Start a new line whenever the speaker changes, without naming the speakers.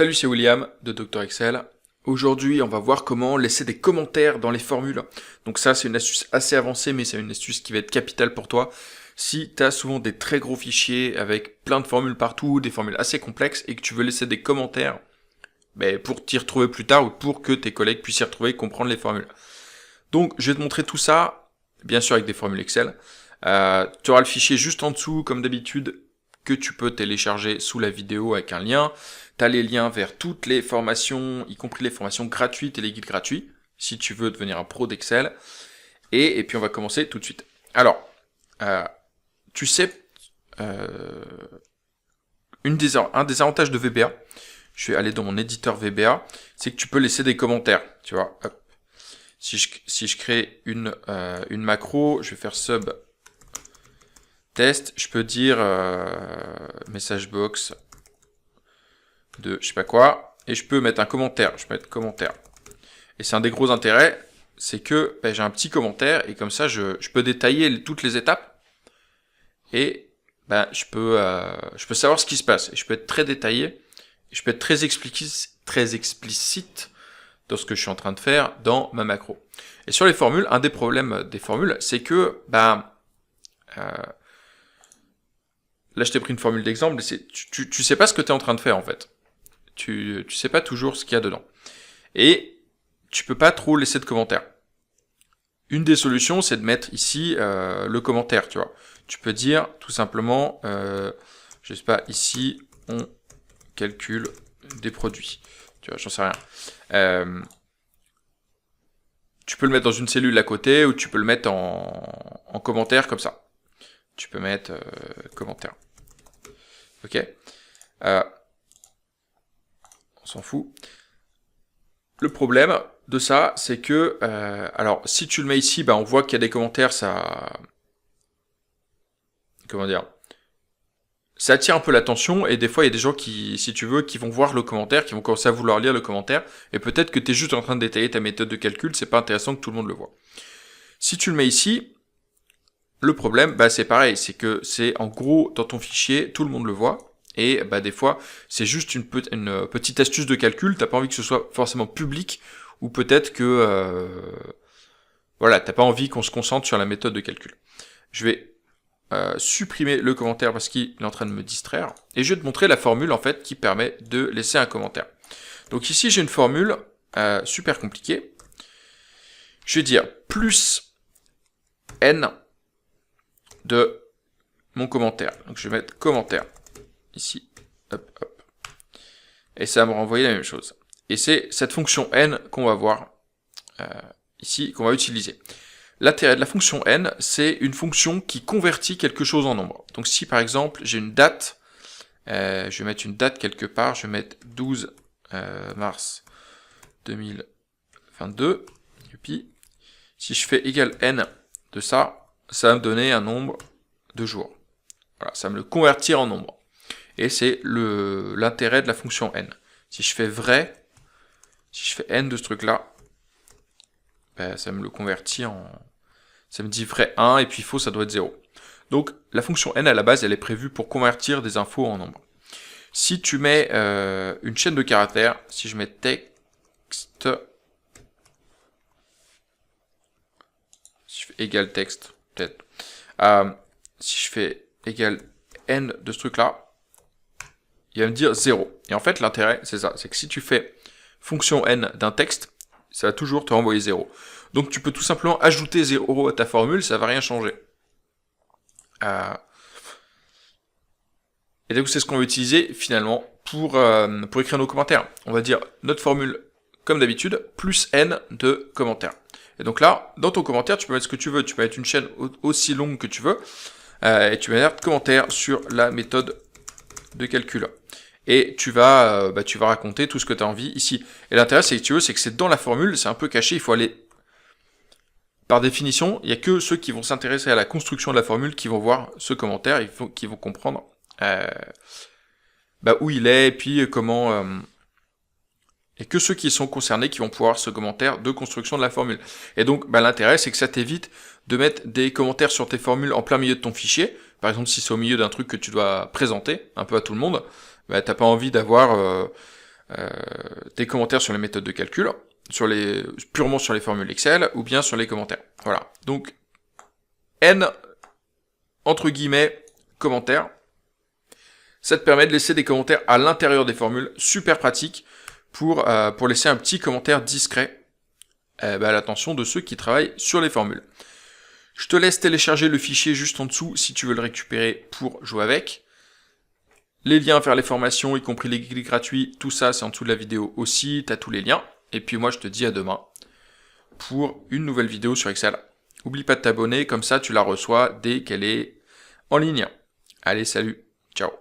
Salut, c'est William de Dr Excel. Aujourd'hui, on va voir comment laisser des commentaires dans les formules. Donc ça, c'est une astuce assez avancée, mais c'est une astuce qui va être capitale pour toi. Si tu as souvent des très gros fichiers avec plein de formules partout, des formules assez complexes, et que tu veux laisser des commentaires pour t'y retrouver plus tard ou pour que tes collègues puissent y retrouver et comprendre les formules. Donc, je vais te montrer tout ça, bien sûr avec des formules Excel. Tu auras le fichier juste en dessous, comme d'habitude, que tu peux télécharger sous la vidéo avec un lien. Tu as les liens vers toutes les formations, y compris les formations gratuites et les guides gratuits, si tu veux devenir un pro d'Excel. Et puis on va commencer tout de suite. Alors, tu sais, un des avantages de VBA, je vais aller dans mon éditeur VBA, c'est que tu peux laisser des commentaires, tu vois. Hop. Si je crée une macro, je vais faire sub test, je peux dire message box de je sais pas quoi, et je peux mettre un commentaire, je peux mettre commentaire. Et c'est un des gros intérêts, c'est que j'ai un petit commentaire, et comme ça je peux détailler toutes les étapes, et je peux savoir ce qui se passe, et je peux être très détaillé, et je peux être très explicite dans ce que je suis en train de faire dans ma macro. Et sur les formules, un des problèmes des formules, c'est que là, je t'ai pris une formule d'exemple, tu sais pas ce que tu es en train de faire, en fait. Tu sais pas toujours ce qu'il y a dedans. Et tu peux pas trop laisser de commentaires. Une des solutions, c'est de mettre ici le commentaire, tu vois. Tu peux dire, tout simplement, je sais pas, ici, on calcule des produits. Tu vois, j'en sais rien. Tu peux le mettre dans une cellule à côté, ou tu peux le mettre en commentaire, comme ça. Tu peux mettre commentaire. Ok. On s'en fout. Le problème de ça, c'est que, alors, si tu le mets ici, on voit qu'il y a des commentaires, ça... Comment dire ? Ça attire un peu l'attention, et des fois, il y a des gens qui, si tu veux, qui vont voir le commentaire, qui vont commencer à vouloir lire le commentaire, et peut-être que tu es juste en train de détailler ta méthode de calcul, c'est pas intéressant que tout le monde le voit. Si tu le mets ici, le problème, c'est pareil, c'est que c'est en gros, dans ton fichier, tout le monde le voit, et des fois, c'est juste une petite astuce de calcul, t'as pas envie que ce soit forcément public, ou peut-être que, t'as pas envie qu'on se concentre sur la méthode de calcul. Je vais supprimer le commentaire parce qu'il est en train de me distraire, et je vais te montrer la formule, en fait, qui permet de laisser un commentaire. Donc ici, j'ai une formule super compliquée. Je vais dire plus n de mon commentaire. Donc je vais mettre commentaire ici, hop, hop, et ça va me renvoyer la même chose. Et c'est cette fonction n qu'on va voir ici, qu'on va utiliser. L'intérêt de la fonction n, c'est une fonction qui convertit quelque chose en nombre. Donc si par exemple j'ai une date, je vais mettre une date quelque part, je vais mettre 12 mars 2022, et puis si je fais égal n de ça, ça va me donner un nombre de jours. Voilà, ça va me le convertir en nombre. Et c'est l'intérêt de la fonction n. Si je fais vrai, si je fais n de ce truc-là, ça me le convertit en... Ça me dit vrai 1, et puis faux, ça doit être 0. Donc, la fonction n, à la base, elle est prévue pour convertir des infos en nombres. Si tu mets une chaîne de caractères, si je mets texte, si je fais égal texte, peut-être, si je fais égal n de ce truc-là, il va me dire 0. Et en fait, l'intérêt, c'est ça, c'est que si tu fais fonction n d'un texte, ça va toujours te renvoyer 0. Donc tu peux tout simplement ajouter 0 à ta formule, ça va rien changer. Et donc c'est ce qu'on va utiliser finalement pour écrire nos commentaires. On va dire notre formule, comme d'habitude, plus n de commentaires. Et donc là, dans ton commentaire, tu peux mettre ce que tu veux. Tu peux mettre une chaîne aussi longue que tu veux. Et tu vas mettre commentaire sur la méthode de calcul. Et tu vas raconter tout ce que tu as envie ici. Et l'intérêt, c'est que c'est dans la formule, c'est un peu caché, il faut aller... Par définition, il n'y a que ceux qui vont s'intéresser à la construction de la formule qui vont voir ce commentaire, qui vont comprendre où il est, et puis comment... et que ceux qui sont concernés qui vont pouvoir ce commentaire de construction de la formule. Et donc, l'intérêt, c'est que ça t'évite de mettre des commentaires sur tes formules en plein milieu de ton fichier. Par exemple, si c'est au milieu d'un truc que tu dois présenter un peu à tout le monde, t'as pas envie d'avoir des commentaires sur les méthodes de calcul, purement sur les formules Excel, ou bien sur les commentaires. Voilà. Donc, N, entre guillemets, commentaires. Ça te permet de laisser des commentaires à l'intérieur des formules, super pratique, pour laisser un petit commentaire discret à l'attention de ceux qui travaillent sur les formules. Je te laisse télécharger le fichier juste en dessous si tu veux le récupérer pour jouer avec. Les liens vers les formations, y compris les guides gratuits, tout ça c'est en dessous de la vidéo aussi, tu as tous les liens. Et puis moi je te dis à demain pour une nouvelle vidéo sur Excel. N'oublie pas de t'abonner, comme ça tu la reçois dès qu'elle est en ligne. Allez, salut, ciao.